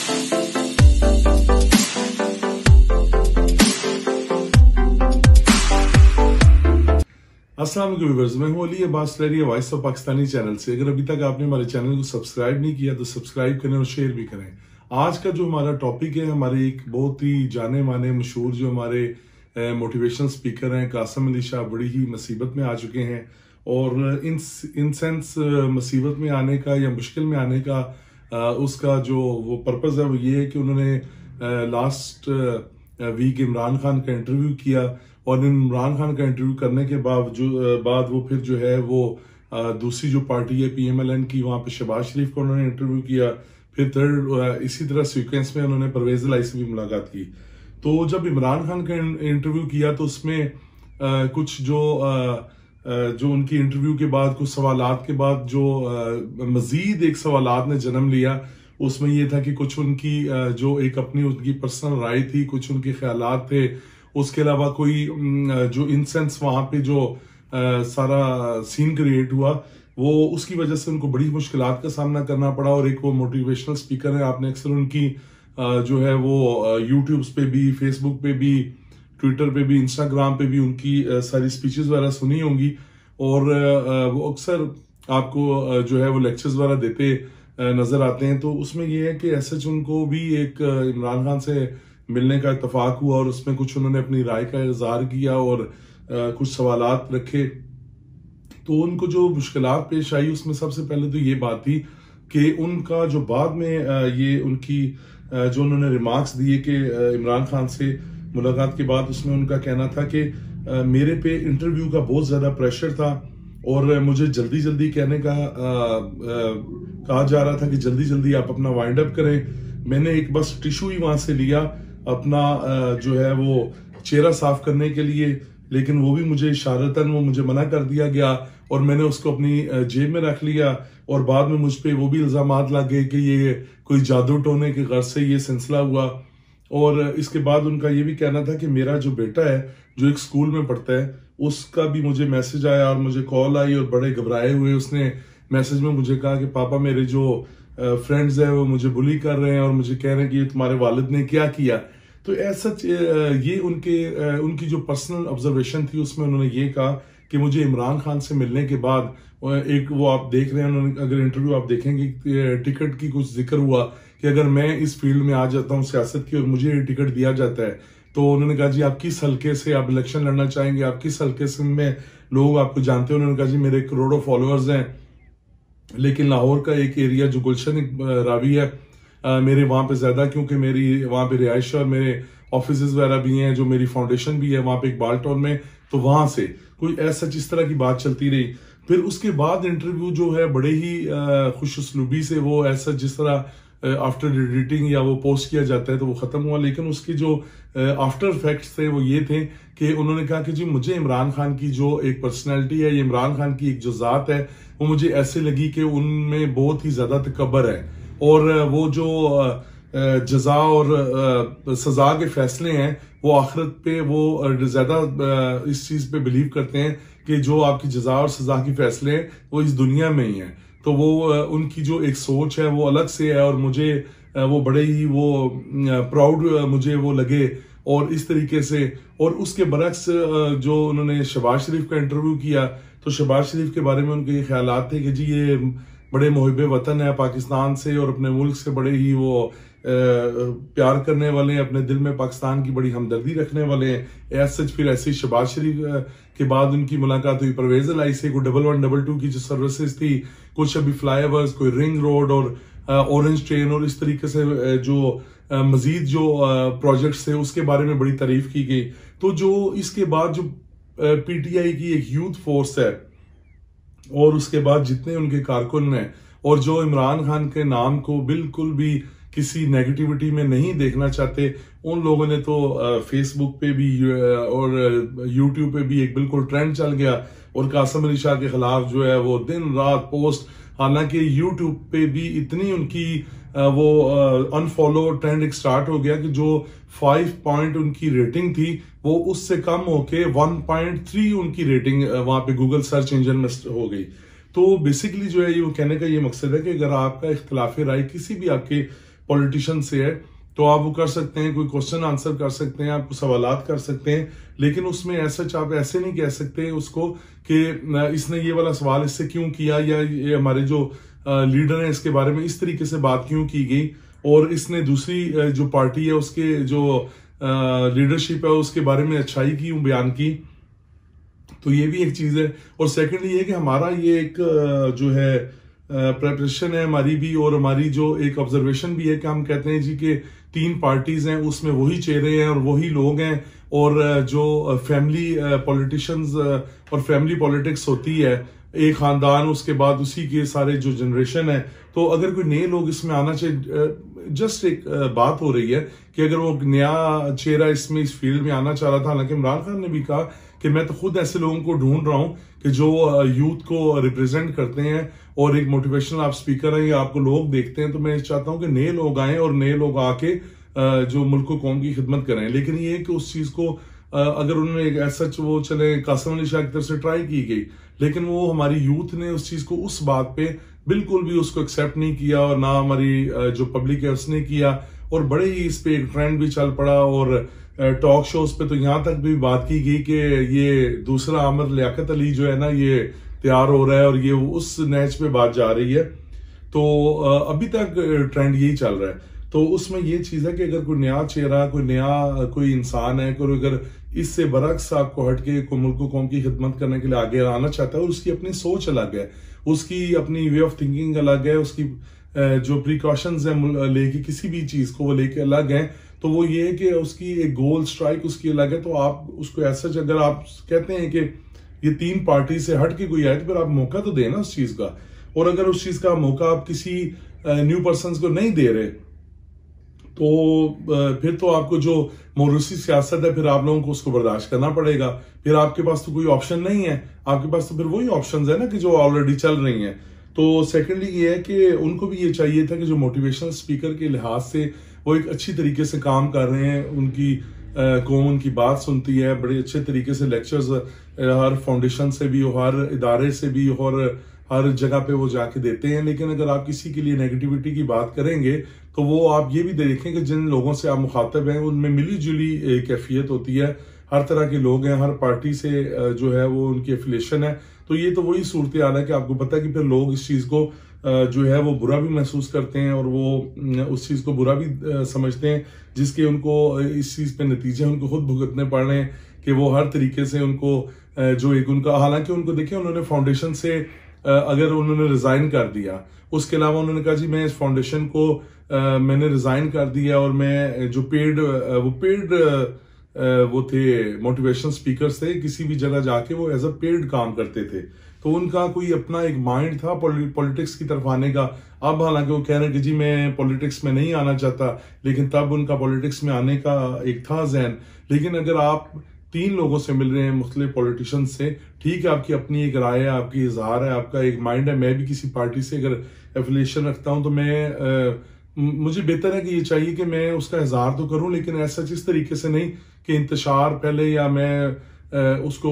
अस्सलाम वालेकुम व्यूअर्स, मैं हूं अली अब्बास लहरी, वॉइस ऑफ पाकिस्तानी चैनल से। अगर अभी तक आपने हमारे चैनल को सब्सक्राइब नहीं किया तो सब्सक्राइब करें और शेयर भी करें। आज का जो हमारा टॉपिक है, हमारे एक बहुत ही जाने माने मशहूर जो हमारे मोटिवेशनल स्पीकर हैं कासिम अली शाह, बड़ी ही मुसीबत में आ चुके हैं। और इन सेंस मुसीबत में आने का या मुश्किल में आने का उसका जो वो पर्पज़ है वो ये है कि उन्होंने लास्ट वीक इमरान खान का इंटरव्यू किया और इमरान खान का इंटरव्यू करने के बाद वो फिर जो है वो दूसरी जो पार्टी है PMLN की, वहाँ पे शहबाज शरीफ को उन्होंने इंटरव्यू किया। फिर थर्ड इसी तरह सीक्वेंस में उन्होंने परवेज इलाही से भी मुलाकात की। तो जब इमरान खान का इंटरव्यू किया तो उसमें कुछ जो उनकी इंटरव्यू के बाद कुछ सवालात के बाद जो मजीद एक सवालात ने जन्म लिया, उसमें ये था कि कुछ उनकी जो एक अपनी उनकी पर्सनल राय थी, कुछ उनके ख्यालात थे, उसके अलावा कोई जो इंसेंस वहां पे जो सारा सीन क्रिएट हुआ वो उसकी वजह से उनको बड़ी मुश्किलात का सामना करना पड़ा। और एक वो मोटिवेशनल स्पीकर है, आपने अक्सर उनकी जो है वो यूट्यूब पे भी, फेसबुक पे भी, ट्विटर पे भी, इंस्टाग्राम पे भी उनकी सारी स्पीचेस वगैरह सुनी होंगी। और वो अक्सर आपको जो है वो लेक्चर्स वगैरह देते नजर आते हैं। तो उसमें ये है कि ऐसे उनको भी एक इमरान खान से मिलने का इत्तेफाक हुआ और उसमें कुछ उन्होंने अपनी राय का इजहार किया और कुछ सवालात रखे। तो उनको जो मुश्किलात पेश आई उसमें सबसे पहले तो ये बात थी कि उनका जो बाद में ये उनकी जो उन्होंने रिमार्क्स दिए कि इमरान खान से मुलाकात के बाद, उसमें उनका कहना था कि मेरे पे इंटरव्यू का बहुत ज्यादा प्रेशर था और मुझे जल्दी जल्दी कहने का कहा जा रहा था कि जल्दी जल्दी आप अपना वाइंड अप करें। मैंने एक बस टिश्यू ही वहां से लिया अपना जो है वो चेहरा साफ करने के लिए, लेकिन वो भी मुझे इशारतन वो मुझे मना कर दिया गया और मैंने उसको अपनी जेब में रख लिया। और बाद में मुझ पे वो भी इल्जामात लग गए कि ये कोई जादू टोने के गर्ज से ये सिलसिला हुआ। और इसके बाद उनका ये भी कहना था कि मेरा जो बेटा है जो एक स्कूल में पढ़ता है, उसका भी मुझे मैसेज आया और मुझे कॉल आई और बड़े घबराए हुए उसने मैसेज में मुझे कहा कि पापा मेरे जो फ्रेंड्स है वो मुझे बुली कर रहे हैं और मुझे कह रहे हैं कि ये तुम्हारे वालिद ने क्या किया। तो ऐसा ये उनकी जो पर्सनल ऑब्जर्वेशन थी उसमें उन्होंने ये कहा कि मुझे इमरान खान से मिलने के बाद एक वो आप देख रहे हैं, उन्होंने अगर इंटरव्यू आप देखेंगे टिकट की कुछ जिक्र हुआ कि अगर मैं इस फील्ड में आ जाता हूँ सियासत की और मुझे ये टिकट दिया जाता है, तो उन्होंने कहा जी आप किस हल्के से आप इलेक्शन लड़ना चाहेंगे, आप किस हल्के से में लोग आपको जानते हैं। उन्होंने कहा जी मेरे करोड़ों फॉलोअर्स हैं, लेकिन लाहौर का एक एरिया जो गुलशन रावी है मेरे वहां पे ज्यादा, क्योंकि मेरी वहां पे रिहाइश और मेरे ऑफिस वगैरह भी हैं, जो मेरी फाउंडेशन भी है वहां पे इकबाल टाउन में, तो वहां से कोई ऐसा जिस तरह की बात चलती रही। फिर उसके बाद इंटरव्यू जो है बड़े ही खुश उसलूबी से वो ऐसा जिस तरह आफ्टर एडिटिंग या वो पोस्ट किया जाता है तो वो खत्म हुआ। लेकिन उसके जो आफ्टर इफेक्ट्स थे वो ये थे कि उन्होंने कहा कि जी मुझे इमरान खान की जो एक पर्सनैलिटी है, ये इमरान खान की एक जो जात है, वो मुझे ऐसे लगी कि उनमें बहुत ही ज्यादा तकब्बर है और वो जो जजा और सजा के फैसले हैं वो आखिरत पे वो ज्यादा इस चीज पे बिलीव करते हैं कि जो आपकी जजा और सजा के फैसले हैं वो इस दुनिया में ही हैं। तो वो उनकी जो एक सोच है वो अलग से है और मुझे वो बड़े ही वो प्राउड मुझे वो लगे। और इस तरीके से, और उसके बरक्स जो उन्होंने शहबाज शरीफ का इंटरव्यू किया तो शहबाज शरीफ के बारे में उनके ये ख्यालात थे कि जी ये बड़े मुहिब्बे वतन है पाकिस्तान से और अपने मुल्क से बड़े ही वो प्यार करने वाले हैं, अपने दिल में पाकिस्तान की बड़ी हमदर्दी रखने वाले हैं। सच फिर ऐसे ही शहबाज शरीफ के बाद उनकी मुलाकात हुई परवेज इलाही से। कोई 1122 की जो सर्विसेज थी, कुछ अभी फ्लाईओवर्स, कोई रिंग रोड और ऑरेंज ट्रेन और इस तरीके से जो मजीद जो प्रोजेक्ट्स थे उसके बारे में बड़ी तारीफ की गई। तो जो इसके बाद जो PTI की एक यूथ फोर्स है और उसके बाद जितने उनके कारकुन हैं और जो इमरान खान के नाम को बिल्कुल भी किसी नेगेटिविटी में नहीं देखना चाहते, उन लोगों ने तो फेसबुक पे भी और यूट्यूब पे भी एक बिल्कुल ट्रेंड चल गया और कासिम अली शाह के खिलाफ जो है वो दिन रात पोस्ट। हालांकि यूट्यूब पे भी इतनी उनकी वो अनफॉलो ट्रेंड एक स्टार्ट हो गया कि जो 5 पॉइंट उनकी रेटिंग थी वो उससे कम होके 1.3 उनकी रेटिंग वहां पे गूगल सर्च इंजन में हो गई। तो बेसिकली जो है ये वो कहने का ये मकसद है कि अगर आपका इख्तिलाफी राय किसी भी आपके पॉलिटिशियन से है, तो आप वो कर सकते हैं, कोई क्वेश्चन आंसर कर सकते हैं, आप सवालात कर सकते हैं, लेकिन उसमें ऐसा आप ऐसे नहीं कह सकते उसको कि इसने ये वाला सवाल इससे क्यों किया, या ये हमारे जो लीडर हैं इसके बारे में इस तरीके से बात क्यों की गई, और इसने दूसरी जो पार्टी है उसके जो लीडरशिप है उसके बारे में अच्छाई क्यों बयान की। तो ये भी एक चीज है। और सेकंड ये है कि हमारा ये एक जो है प्रेपरेशन है हमारी भी, और हमारी जो एक ऑब्जर्वेशन भी है कि हम कहते हैं जी कि 3 पार्टीज हैं, उसमें वही चेहरे हैं और वही लोग हैं, और जो फैमिली पॉलिटिशियंस और फैमिली पॉलिटिक्स होती है, एक खानदान उसके बाद उसी के सारे जो जनरेशन है, तो अगर कोई नए लोग इसमें आना चाहिए, जस्ट एक बात हो रही है कि अगर वो नया चेहरा इसमें इस फील्ड में आना चाह रहा था, हालांकि इमरान खान ने भी कहा कि मैं तो खुद ऐसे लोगों को ढूंढ रहा हूं कि जो यूथ को रिप्रेजेंट करते हैं और एक मोटिवेशनल आप स्पीकर हैं या आपको लोग देखते हैं, तो मैं चाहता हूं कि नए लोग आए और नए लोग आके जो मुल्क को कौम की खिदमत करें। लेकिन ये कि उस चीज को अगर उन्होंने एक ऐसा वो चले कासिम अली शाह की तरफ से ट्राई की गई, लेकिन वो हमारी यूथ ने उस चीज को उस बात पे बिल्कुल भी उसको एक्सेप्ट नहीं किया, और ना हमारी जो पब्लिक है उसने किया, और बड़े ही इस पे एक ट्रेंड भी चल पड़ा, और टॉक शोज पे तो यहाँ तक भी बात की गई कि ये दूसरा आमिर लियाकत अली जो है ना ये तैयार हो रहा है, और ये उस मैच पे बात जा रही है। तो अभी तक ट्रेंड यही चल रहा है। तो उसमें ये चीज है कि अगर कोई नया चेहरा, कोई नया कोई इंसान है, कोई अगर इससे बरक्स आपको हटके को मुल्क को कौम की खिदमत करने के लिए आगे आना चाहता है, और उसकी अपनी सोच अलग है, उसकी अपनी वे ऑफ थिंकिंग अलग है, उसकी जो प्रिकॉशंस है लेके किसी भी चीज को वो लेके अलग है, तो वो ये है कि उसकी एक गोल स्ट्राइक उसकी अलग है। तो आप उसको ऐसा अगर आप कहते हैं कि ये 3 पार्टी से हट के कोई आए, तो फिर आप मौका तो देना उस चीज का। और अगर उस चीज का मौका आप किसी न्यू पर्सन को नहीं दे रहे, तो फिर तो आपको जो मोरूसी सियासत है, फिर आप लोगों को उसको बर्दाश्त करना पड़ेगा। फिर आपके पास तो कोई ऑप्शन नहीं है, आपके पास तो फिर वही ऑप्शंस है ना कि जो ऑलरेडी चल रही हैं। तो सेकेंडली ये है कि उनको भी ये चाहिए था कि जो मोटिवेशनल स्पीकर के लिहाज से वो एक अच्छी तरीके से काम कर रहे हैं, उनकी कौम उनकी बात सुनती है, बड़े अच्छे तरीके से लेक्चर्स हर फाउंडेशन से भी, हर इदारे से भी, और हर जगह पे वो जाके देते हैं। लेकिन अगर आप किसी के लिए नेगेटिविटी की बात करेंगे, तो वो आप ये भी देखें कि जिन लोगों से आप मुखातब हैं उनमें मिली जुली कैफियत होती है, हर तरह के लोग हैं, हर पार्टी से जो है वो उनकी एफिलिएशन है। तो ये तो वही सूरत हाल है कि आपको पता है कि फिर लोग इस चीज को जो है वो बुरा भी महसूस करते हैं, और वो उस चीज को बुरा भी समझते हैं, जिसके उनको इस चीज पे नतीजे उनको खुद भुगतने पड़ रहे हैं कि वो हर तरीके से उनको जो एक उनका, हालांकि उनको देखिए उन्होंने फाउंडेशन से अगर उन्होंने रिजाइन कर दिया, उसके अलावा उन्होंने कहा जी मैं इस फाउंडेशन को मैंने रिजाइन कर दिया, और मैं जो पेड वो थे मोटिवेशनल स्पीकर्स थे, किसी भी जगह जाके वो एज अ पेड काम करते थे, तो उनका कोई अपना एक माइंड था पॉलिटिक्स की तरफ आने का। अब हालांकि वो कह रहे हैं कि जी मैं पॉलिटिक्स में नहीं आना चाहता, लेकिन तब उनका पॉलिटिक्स में आने का एक था जहन। लेकिन अगर आप 3 लोगों से मिल रहे हैं मुख्तलिफ पॉलिटिशियन से, ठीक है आपकी अपनी एक राय है, आपकी इजहार है, आपका एक माइंड है, मैं भी किसी पार्टी से अगर एफिलिएशन रखता हूं तो मैं मुझे बेहतर है कि ये चाहिए कि मैं उसका इजहार तो करूं, लेकिन ऐसा इस तरीके से नहीं कि इंतशार पहले, या मैं उसको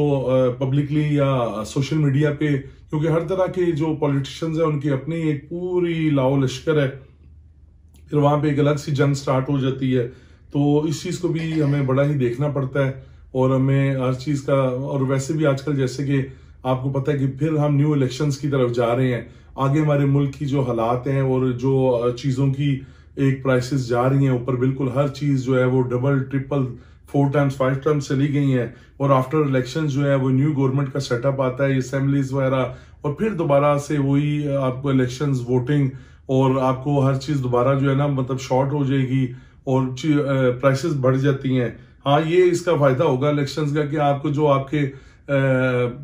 पब्लिकली या सोशल मीडिया पे, क्योंकि हर तरह के जो पॉलिटिशियंस हैं उनकी अपनी एक पूरी लाओ लश्कर है, फिर वहां पे एक अलग सी जंग स्टार्ट हो जाती है। तो इस चीज को भी हमें बड़ा ही देखना पड़ता है, और हमें हर चीज का, और वैसे भी आजकल जैसे कि आपको पता है कि फिर हम न्यू इलेक्शंस की तरफ जा रहे हैं, आगे हमारे मुल्क की जो हालात हैं और जो चीजों की एक प्राइसेस जा रही हैं ऊपर, बिल्कुल हर चीज जो है वो डबल ट्रिपल 4 टाइम्स 5 टाइम्स चली गई हैं, और आफ्टर इलेक्शन जो है वो न्यू गवर्नमेंट का सेटअप आता है, असेंबलीज वगैरह, और फिर दोबारा से वही आपको इलेक्शंस, वोटिंग, और आपको हर चीज दोबारा जो है ना मतलब शॉर्ट हो जाएगी, और प्राइसेस बढ़ जाती हैं। हाँ, ये इसका फायदा होगा इलेक्शंस का कि आपको जो आपके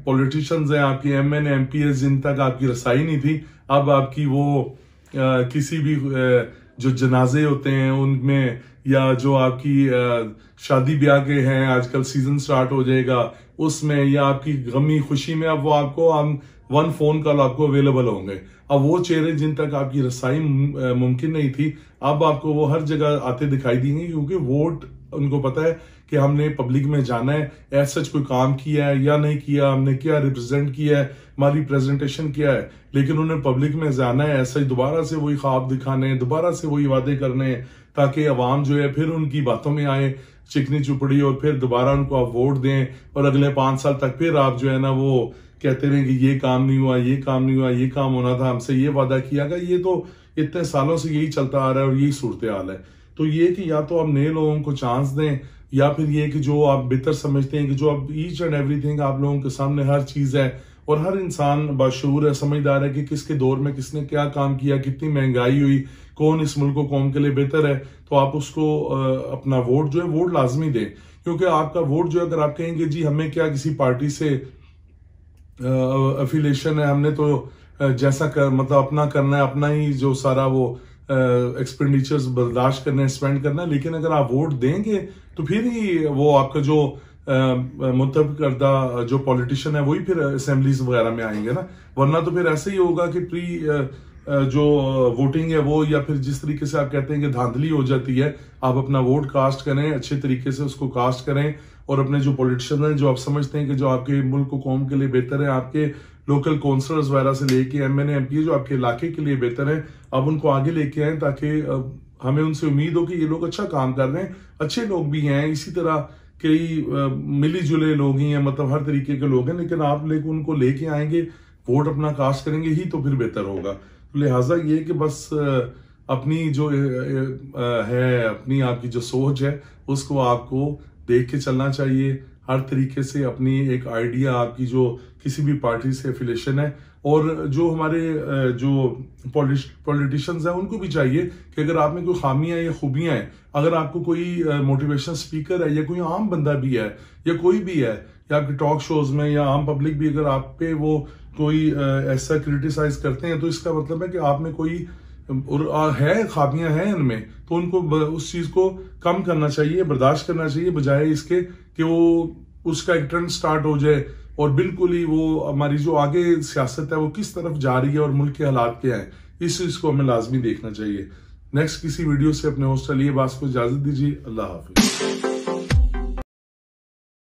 पॉलिटिशियंस हैं, आपके एमएन एमपीएस, जिन तक आपकी रसाई नहीं थी, अब आपकी वो किसी भी जो जनाजे होते हैं उनमें, या जो आपकी शादी ब्याह के हैं, आजकल सीजन स्टार्ट हो जाएगा उसमें, या आपकी गमी खुशी में, अब वो आपको हम 1 फोन कॉल आपको अवेलेबल होंगे। अब वो चेहरे जिन तक आपकी रसाई मुमकिन नहीं थी, अब आपको वो हर जगह आते दिखाई देंगे, क्योंकि वोट उनको पता है कि हमने पब्लिक में जाना है, ऐसा कोई काम किया है या नहीं किया, हमने क्या रिप्रेजेंट किया है, हमारी प्रेजेंटेशन क्या है, लेकिन उन्हें पब्लिक में जाना है ऐसा ही दोबारा से वही ख्वाब दिखाने, दोबारा से वही वादे करने, ताकि अवाम जो है फिर उनकी बातों में आए चिकनी चुपड़ी और फिर दोबारा उनको आप वोट दें और अगले 5 साल तक फिर आप जो है ना वो कहते रहे कि ये काम नहीं हुआ, ये काम नहीं हुआ, ये काम होना था, हमसे ये वादा किया गया। ये तो इतने सालों से यही चलता आ रहा है और यही सूरत हाल है। तो ये कि या तो आप नए लोगों को चांस दें, या फिर ये कि जो आप बेहतर समझते हैं कि जो आप ईच एंड एवरीथिंग आप लोगों के सामने हर चीज है और हर इंसान बाशऊर है, समझदार है कि किसके दौर में किसने क्या काम किया, कितनी महंगाई हुई, कौन इस मुल्क को कौम के लिए बेहतर है, तो आप उसको अपना वोट जो है वोट लाजमी दें। क्योंकि आपका वोट जो है, अगर आप कहेंगे जी हमें क्या किसी पार्टी से अफिलिएशन है, हमने तो जैसा मतलब अपना करना है, अपना ही जो सारा वो एक्सपेंडिचर्स बर्दाश्त करना है, स्पेंड करना है, लेकिन अगर आप वोट देंगे तो फिर ही वो आपका जो मुतब करदा जो पॉलिटिशियन है वही फिर असेंबलीज वगैरह में आएंगे ना, वरना तो फिर ऐसे ही होगा कि जो वोटिंग है वो, या फिर जिस तरीके से आप कहते हैं कि धांधली हो जाती है, आप अपना वोट कास्ट करें, अच्छे तरीके से उसको कास्ट करें और अपने जो पॉलिटिशियन हैं जो आप समझते हैं कि जो आपके मुल्क को कौम के लिए बेहतर है, आपके लोकल काउंसलर्स वगैरह से लेके एमएनए एमपी जो आपके इलाके के लिए बेहतर है, आप उनको आगे लेके आए ताकि हमें उनसे उम्मीद हो कि ये लोग अच्छा काम कर रहे हैं, अच्छे लोग भी हैं, इसी तरह कई मिली जुले लोग ही हैं, मतलब हर तरीके के लोग हैं, लेकिन आप उनको लेके आएंगे, वोट अपना कास्ट करेंगे ही तो फिर बेहतर होगा। तो लिहाजा ये कि बस अपनी जो है, अपनी आपकी जो सोच है उसको आपको देख के चलना चाहिए, हर तरीके से अपनी एक आइडिया आपकी जो किसी भी पार्टी से एफिलिएशन है, और जो हमारे जो पॉलिटिशियंस हैं उनको भी चाहिए कि अगर आप में कोई खामियां या खूबियां हैं, अगर आपको कोई मोटिवेशनल स्पीकर है या कोई आम बंदा भी है या कोई भी है, या आपके टॉक शोज में या आम पब्लिक भी अगर आप पे वो कोई ऐसा क्रिटिसाइज करते हैं, तो इसका मतलब है कि आप में कोई है, खामियां हैं इनमें, तो उनको उस चीज को कम करना चाहिए, बर्दाश्त करना चाहिए, बजाय इसके कि वो उसका एक ट्रेंड स्टार्ट हो जाए और बिल्कुल ही वो हमारी जो आगे सियासत है वो किस तरफ जा रही है और मुल्क के हालात क्या है, इस चीज को हमें लाजमी देखना चाहिए। नेक्स्ट किसी वीडियो से अपने होस्ट अली अब्बास को इजाजत दीजिए। अल्लाह हाफिज।